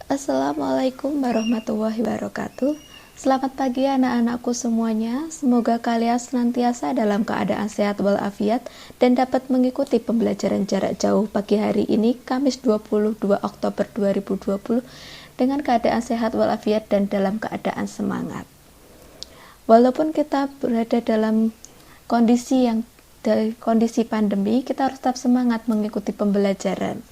Assalamualaikum warahmatullahi wabarakatuh. Selamat pagi anak-anakku semuanya. Semoga kalian senantiasa dalam keadaan sehat walafiat dan dapat mengikuti pembelajaran jarak jauh pagi hari ini, Kamis 22 Oktober 2020 dengan keadaan sehat walafiat dan dalam keadaan semangat. Walaupun kita berada dalam kondisi pandemi, kita harus tetap semangat mengikuti pembelajaran.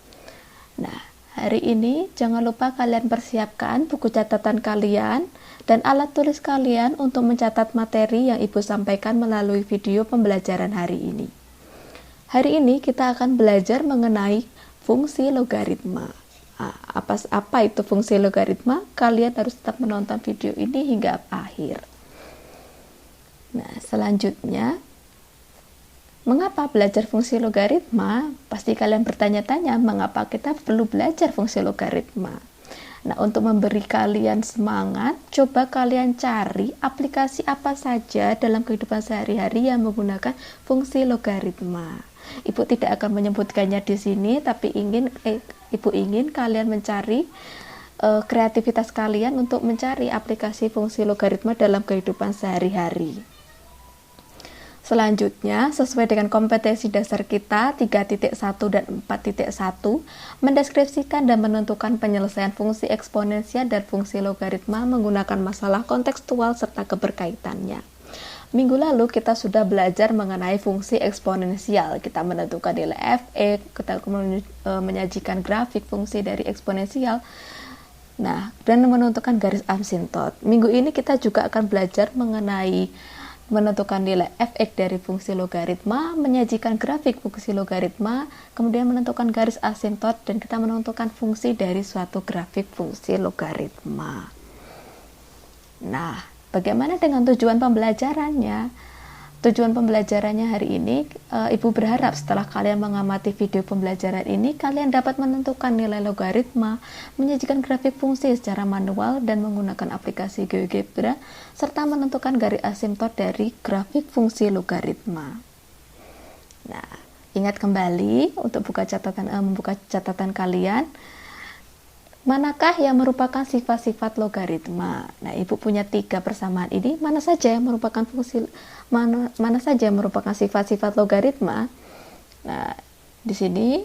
Nah, hari ini jangan lupa kalian persiapkan buku catatan kalian dan alat tulis kalian untuk mencatat materi yang Ibu sampaikan melalui video pembelajaran hari ini. Hari ini kita akan belajar mengenai fungsi logaritma. Apa itu fungsi logaritma? Kalian harus tetap menonton video ini hingga akhir. Nah, selanjutnya, mengapa belajar fungsi logaritma? Pasti kalian bertanya-tanya, mengapa kita perlu belajar fungsi logaritma? Nah, untuk memberi kalian semangat, coba kalian cari aplikasi apa saja dalam kehidupan sehari-hari yang menggunakan fungsi logaritma. Ibu tidak akan menyebutkannya di sini, tapi Ibu ingin kalian mencari kreativitas kalian untuk mencari aplikasi fungsi logaritma dalam kehidupan sehari-hari. Selanjutnya, sesuai dengan kompetensi dasar kita 3.1 dan 4.1, mendeskripsikan dan menentukan penyelesaian fungsi eksponensial dan fungsi logaritma menggunakan masalah kontekstual serta keberkaitannya. Minggu lalu kita sudah belajar mengenai fungsi eksponensial. Kita menentukan nilai f(x), kita menyajikan grafik fungsi dari eksponensial, dan menentukan garis asintot. Minggu ini kita juga akan belajar mengenai menentukan nilai f(x) dari fungsi logaritma, menyajikan grafik fungsi logaritma, kemudian menentukan garis asintot, dan kita menentukan fungsi dari suatu grafik fungsi logaritma. Nah, bagaimana dengan tujuan pembelajarannya? Tujuan pembelajarannya hari ini, Ibu berharap setelah kalian mengamati video pembelajaran ini, kalian dapat menentukan nilai logaritma, menyajikan grafik fungsi secara manual dan menggunakan aplikasi GeoGebra, serta menentukan garis asintot dari grafik fungsi logaritma. Nah, ingat kembali untuk membuka catatan kalian, manakah yang merupakan sifat-sifat logaritma? Nah, Ibu punya 3 persamaan ini. Mana saja yang merupakan sifat-sifat logaritma? Nah, di sini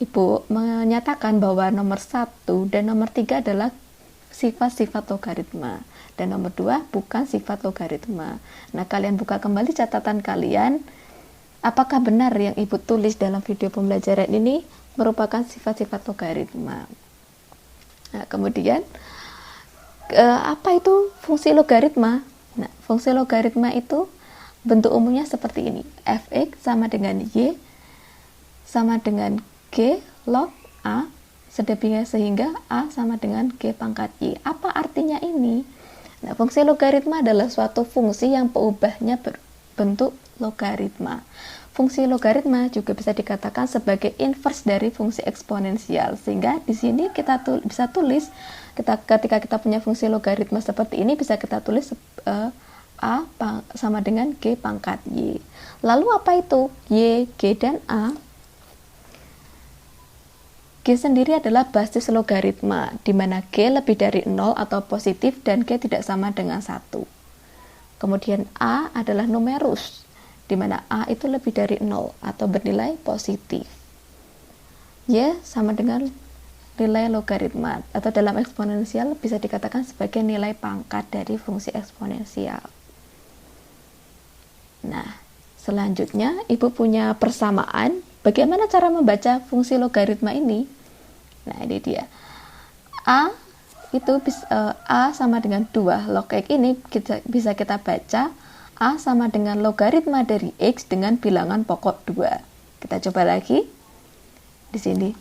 Ibu menyatakan bahwa nomor 1 dan nomor 3 adalah sifat-sifat logaritma dan nomor 2 bukan sifat logaritma. Nah, kalian buka kembali catatan kalian. Apakah benar yang Ibu tulis dalam video pembelajaran ini merupakan sifat-sifat logaritma? Nah, kemudian apa itu fungsi logaritma? Nah, fungsi logaritma itu bentuk umumnya seperti ini. f(x) sama dengan y sama dengan g log a sehingga a sama dengan g pangkat y. Apa artinya ini? Nah, fungsi logaritma adalah suatu fungsi yang peubahnya berbentuk logaritma. Fungsi logaritma juga bisa dikatakan sebagai inverse dari fungsi eksponensial, sehingga di sini kita bisa tulis ketika kita punya fungsi logaritma seperti ini, bisa kita tulis a sama dengan g pangkat y. Lalu apa itu y, g, dan a? G sendiri adalah basis logaritma, di mana g lebih dari 0 atau positif dan g tidak sama dengan 1. Kemudian a adalah numerus, di mana a itu lebih dari 0 atau bernilai positif. Y sama dengan nilai logaritma, atau dalam eksponensial bisa dikatakan sebagai nilai pangkat dari fungsi eksponensial. Nah, selanjutnya Ibu punya persamaan. Bagaimana cara membaca fungsi logaritma ini? Nah, ini dia. A sama dengan 2 log x ini bisa kita baca A sama dengan logaritma dari X dengan bilangan pokok 2. Kita coba lagi. Di sini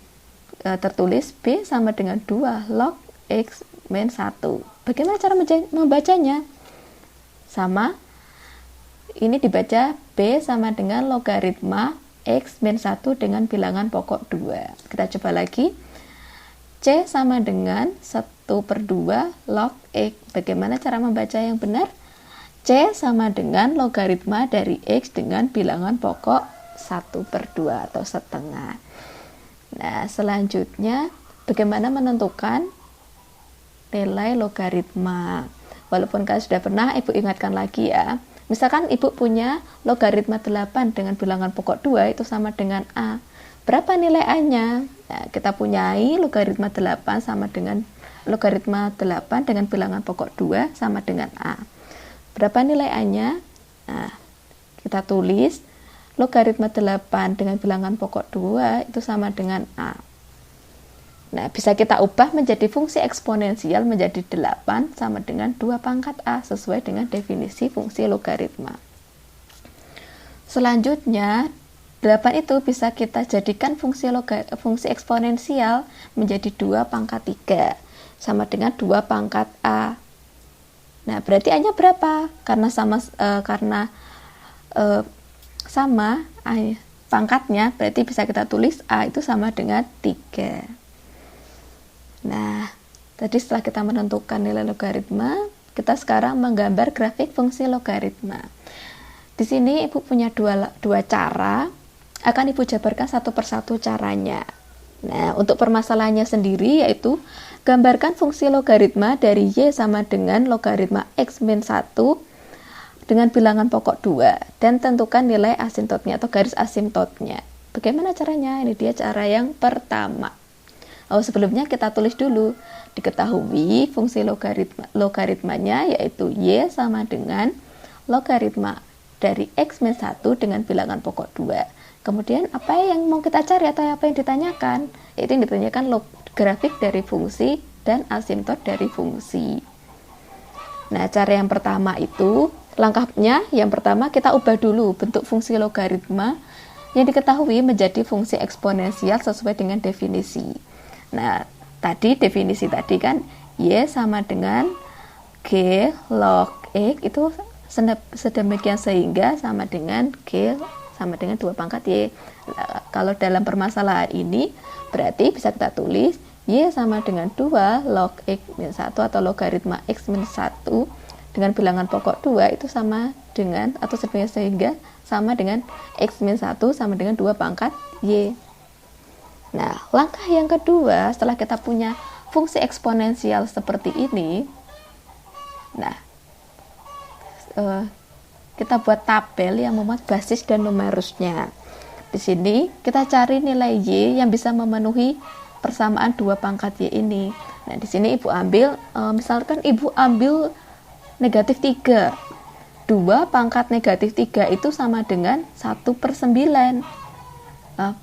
tertulis B sama dengan 2 log X min 1. Bagaimana cara membacanya? Sama. Ini dibaca B sama dengan logaritma X min 1 dengan bilangan pokok 2. Kita coba lagi. C sama dengan 1/2 log X. Bagaimana cara membaca yang benar? C sama dengan logaritma dari X dengan bilangan pokok 1/2 atau setengah. Nah, selanjutnya bagaimana menentukan nilai logaritma. Walaupun kalian sudah pernah, Ibu ingatkan lagi ya. Misalkan Ibu punya logaritma 8 dengan bilangan pokok 2 itu sama dengan A. Berapa nilai A-nya? Nah, kita punyai logaritma 8 sama dengan logaritma 8 dengan bilangan pokok 2 sama dengan A. Berapa nilai A-nya? Nah, kita tulis logaritma 8 dengan bilangan pokok 2 itu sama dengan A. Nah, bisa kita ubah menjadi fungsi eksponensial menjadi 8 sama dengan 2 pangkat A sesuai dengan definisi fungsi logaritma. Selanjutnya, 8 itu bisa kita jadikan fungsi eksponensial menjadi 2 pangkat 3 sama dengan 2 pangkat A. Nah, berarti A-nya berapa? Karena sama pangkatnya, berarti bisa kita tulis A itu sama dengan 3. Nah, tadi setelah kita menentukan nilai logaritma, kita sekarang menggambar grafik fungsi logaritma. Di sini Ibu punya dua cara, akan Ibu jabarkan satu persatu caranya. Nah, untuk permasalahannya sendiri yaitu gambarkan fungsi logaritma dari Y sama dengan logaritma X min 1 dengan bilangan pokok 2 dan tentukan nilai asimptotnya atau garis asimptotnya. Bagaimana caranya? Ini dia cara yang pertama. Sebelumnya kita tulis dulu, diketahui fungsi logaritmanya yaitu Y sama dengan logaritma dari X min 1 dengan bilangan pokok 2. Kemudian apa yang mau kita cari atau apa yang ditanyakan? Itu yang ditanyakan grafik dari fungsi dan asimptot dari fungsi. Nah, cara yang pertama itu, langkahnya yang pertama kita ubah dulu bentuk fungsi logaritma yang diketahui menjadi fungsi eksponensial sesuai dengan definisi. Nah, tadi definisi tadi kan Y sama dengan G log X itu sedemikian sehingga sama dengan G sama dengan 2 pangkat Y. Nah, kalau dalam permasalahan ini berarti bisa kita tulis Y sama dengan 2 log X min 1 atau logaritma X min 1 dengan bilangan pokok 2 itu sama dengan atau sedemikian sehingga sama dengan X min 1 sama dengan 2 pangkat Y. Nah, langkah yang kedua setelah kita punya fungsi eksponensial seperti ini, nah, kita buat tabel yang memuat basis dan numerusnya. Di sini kita cari nilai Y yang bisa memenuhi persamaan 2 pangkat Y ini. Nah, di sini Ibu ambil, misalkan Ibu ambil negatif 3. 2 pangkat negatif 3 itu sama dengan 1/9.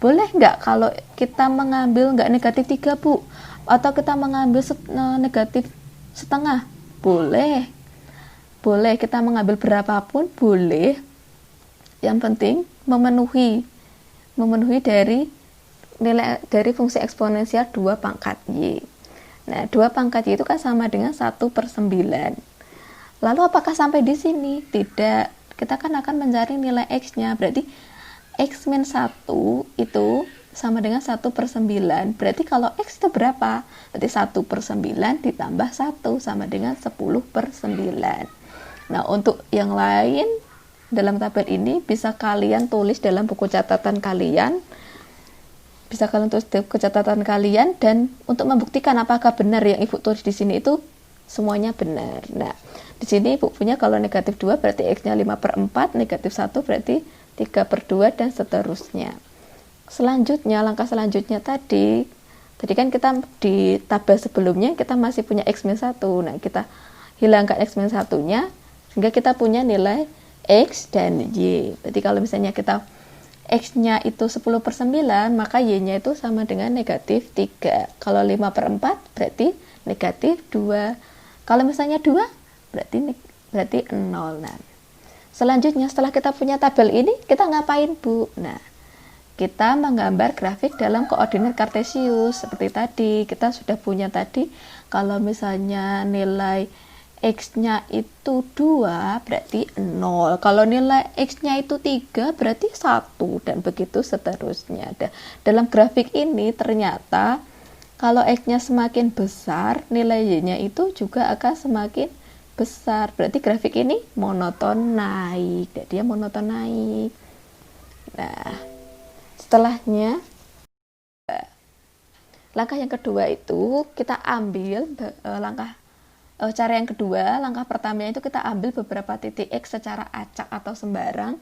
Boleh nggak kalau kita mengambil nggak negatif 3, Bu? Atau kita mengambil negatif setengah? Boleh. Boleh, kita mengambil berapapun boleh. Yang penting memenuhi dari nilai dari fungsi eksponensial 2 pangkat Y. Nah, 2 pangkat Y itu kan sama dengan 1/9. Lalu apakah sampai di sini? Tidak. Kita kan akan mencari nilai X-nya. Berarti X min 1 itu sama dengan 1/9. Berarti kalau X itu berapa? Berarti 1/9 ditambah 1 sama dengan 10/9. Nah, untuk yang lain dalam tabel ini bisa kalian tulis dalam buku catatan kalian. Bisa kalian tulis di buku catatan kalian dan untuk membuktikan apakah benar yang Ibu tulis di sini itu semuanya benar. Nah, di sini Ibu punya kalau negatif 2 berarti X-nya 5/4, negatif 1 berarti 3/2 dan seterusnya. Selanjutnya, langkah selanjutnya tadi kan kita di tabel sebelumnya kita masih punya X min 1. Nah, kita hilangkan X min 1-nya sehingga kita punya nilai X dan Y. Berarti kalau misalnya kita X-nya itu 10/9, maka Y-nya itu sama dengan negatif 3. Kalau 5/4 berarti negatif 2. Kalau misalnya 2 berarti 0. Nah, selanjutnya setelah kita punya tabel ini, kita ngapain, Bu? Nah, kita menggambar grafik dalam koordinat kartesius. Seperti tadi, kita sudah punya tadi, kalau misalnya nilai X-nya itu 2, berarti 0. Kalau nilai X-nya itu 3, berarti 1, dan begitu seterusnya. Dalam grafik ini ternyata, kalau X-nya semakin besar, nilai Y-nya itu juga akan semakin besar. Berarti grafik ini monoton naik. Dia monoton naik. Nah, setelahnya langkah yang kedua itu kita ambil langkah Cara yang kedua, langkah pertamanya itu kita ambil beberapa titik X secara acak atau sembarang.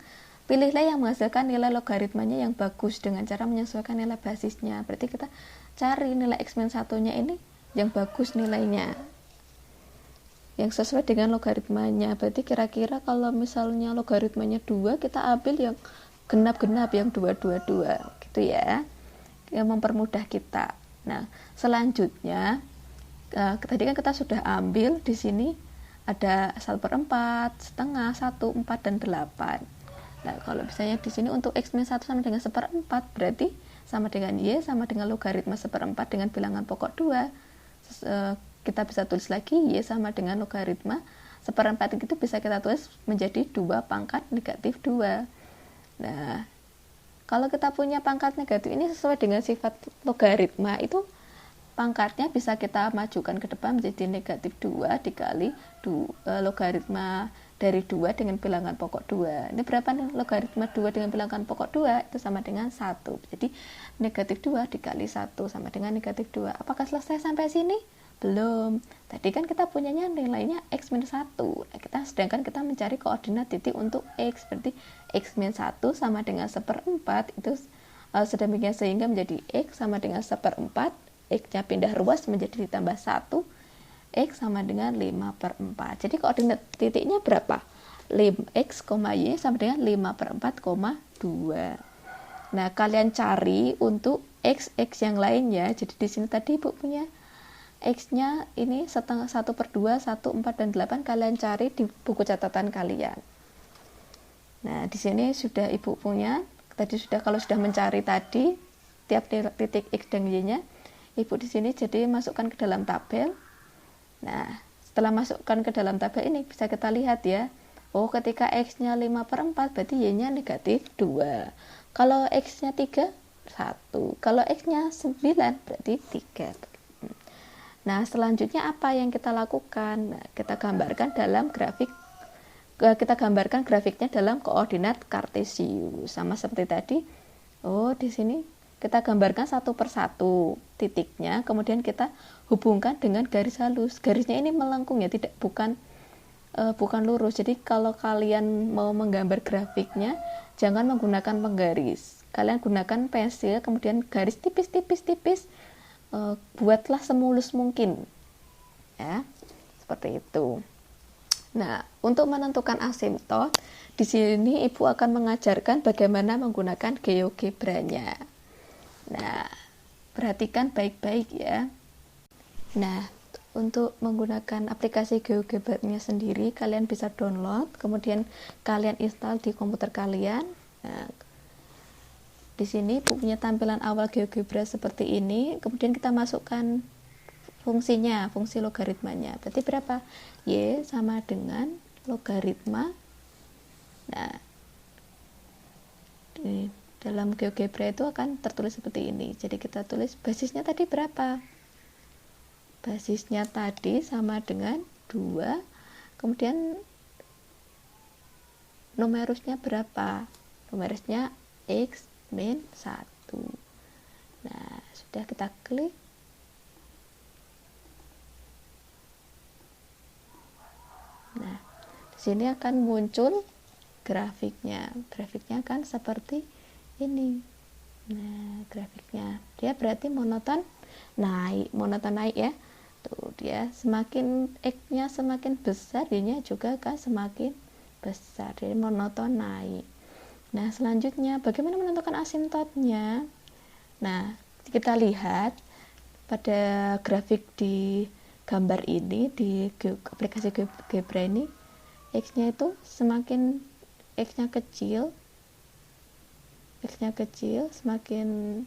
Pilihlah yang menghasilkan nilai logaritmanya yang bagus dengan cara menyesuaikan nilai basisnya. Berarti kita cari nilai X-1-nya ini yang bagus nilainya, yang sesuai dengan logaritmanya. Berarti kira-kira kalau misalnya logaritmanya 2, kita ambil yang genap-genap, yang 222 gitu ya, yang mempermudah kita. Nah, selanjutnya tadi kan kita sudah ambil di sini ada 1/4, setengah, 1, 4, dan 8. Nah, kalau misalnya di sini untuk X-1 sama dengan 1/4, berarti sama dengan Y sama dengan logaritma 1/4 dengan bilangan pokok 2. Kita bisa tulis lagi Y sama dengan logaritma 1/4 itu bisa kita tulis menjadi 2 pangkat negatif 2. Nah, kalau kita punya pangkat negatif ini sesuai dengan sifat logaritma, itu pangkatnya bisa kita majukan ke depan menjadi negatif 2 dikali logaritma dari 2 dengan bilangan pokok 2. Ini berapa nih logaritma 2 dengan bilangan pokok 2? Itu sama dengan 1. Jadi negatif 2 dikali 1 sama dengan negatif 2. Apakah selesai sampai sini? Belum. Tadi kan kita punyanya nilainya X-1. Nah, sedangkan kita mencari koordinat titik untuk X. Berarti X-1 sama dengan 1/4 itu sedemikian sehingga menjadi X sama dengan 1/4. X-nya pindah ruas menjadi ditambah 1, X sama dengan 5/4. Jadi koordinat titiknya berapa? X, Y sama dengan 5/4,2. Nah, kalian cari untuk X yang lainnya. Jadi di sini tadi Ibu punya X-nya ini 1/2, 1, 4, dan 8. Kalian cari di buku catatan kalian. Nah, di sini sudah Ibu punya. Tadi sudah, kalau sudah mencari tadi tiap titik X dan Y-nya, Ibu di sini jadi masukkan ke dalam tabel. Nah, setelah masukkan ke dalam tabel ini bisa kita lihat ya. Oh, ketika X-nya 5/4 berarti Y-nya negatif 2. Kalau X-nya 3, 1. Kalau X-nya 9 berarti 3. Nah, selanjutnya apa yang kita lakukan? Nah, kita gambarkan dalam grafik. Kita gambarkan grafiknya dalam koordinat kartesius. Sama seperti tadi. Oh, di sini kita gambarkan satu persatu titiknya, kemudian kita hubungkan dengan garis halus. Garisnya ini melengkung ya, bukan lurus. Jadi kalau kalian mau menggambar grafiknya, jangan menggunakan penggaris. Kalian gunakan pensil, kemudian garis tipis. Buatlah semulus mungkin, ya, seperti itu. Nah, untuk menentukan asimtot, di sini Ibu akan mengajarkan bagaimana menggunakan GeoGebra-nya. Nah, perhatikan baik-baik ya. Nah, untuk menggunakan aplikasi GeoGebra-nya sendiri, kalian bisa download, kemudian kalian install di komputer kalian. Nah, di sini punya tampilan awal GeoGebra seperti ini, kemudian kita masukkan fungsinya, fungsi logaritmanya. Berarti berapa? Y sama dengan logaritma. Nah, di dalam GeoGebra itu akan tertulis seperti ini. Jadi kita tulis basisnya tadi berapa? Basisnya tadi sama dengan 2. Kemudian numerusnya berapa? Numerusnya X min 1. Nah, sudah kita klik. Nah, di sini akan muncul grafiknya. Grafiknya akan seperti ini. Nah, grafiknya dia berarti monoton naik ya. Tuh, dia semakin X-nya semakin besar, Y-nya juga akan semakin besar. Jadi monoton naik. Nah, selanjutnya bagaimana menentukan asimtotnya? Nah, kita lihat pada grafik di gambar ini, di aplikasi GeoGebra ini, X-nya itu semakin X-nya kecil, semakin,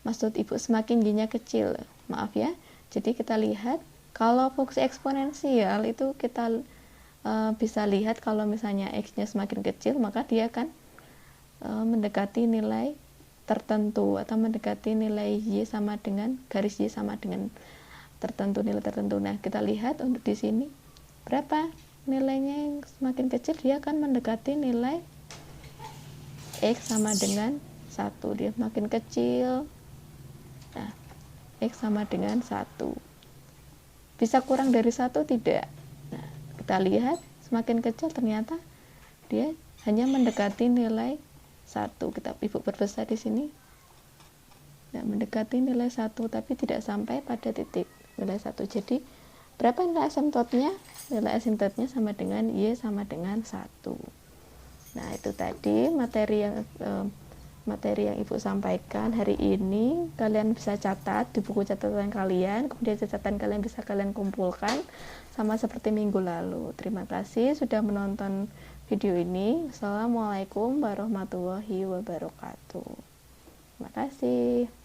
maksud Ibu semakin Y-nya kecil, maaf ya. Jadi kita lihat, kalau fungsi eksponensial itu kita bisa lihat kalau misalnya X-nya semakin kecil, maka dia akan mendekati nilai tertentu atau mendekati nilai Y sama dengan garis Y sama dengan nilai tertentu. Nah, kita lihat untuk di sini berapa nilainya, yang semakin kecil dia akan mendekati nilai X sama dengan 1. Dia makin kecil. Nah, X sama dengan 1. Bisa kurang dari 1? Tidak. Nah, kita lihat semakin kecil ternyata dia hanya mendekati nilai 1. Kita ibu perbesar di sini. Nah, mendekati nilai 1 tapi tidak sampai pada titik nilai 1. Jadi berapa nilai asymptotnya? Nilai asymptotnya sama dengan Y sama dengan 1. Nah, itu tadi materi yang Ibu sampaikan hari ini. Kalian bisa catat di buku catatan kalian, kemudian catatan kalian bisa kalian kumpulkan sama seperti minggu lalu. Terima kasih sudah menonton video ini. Assalamualaikum warahmatullahi wabarakatuh. Terima kasih.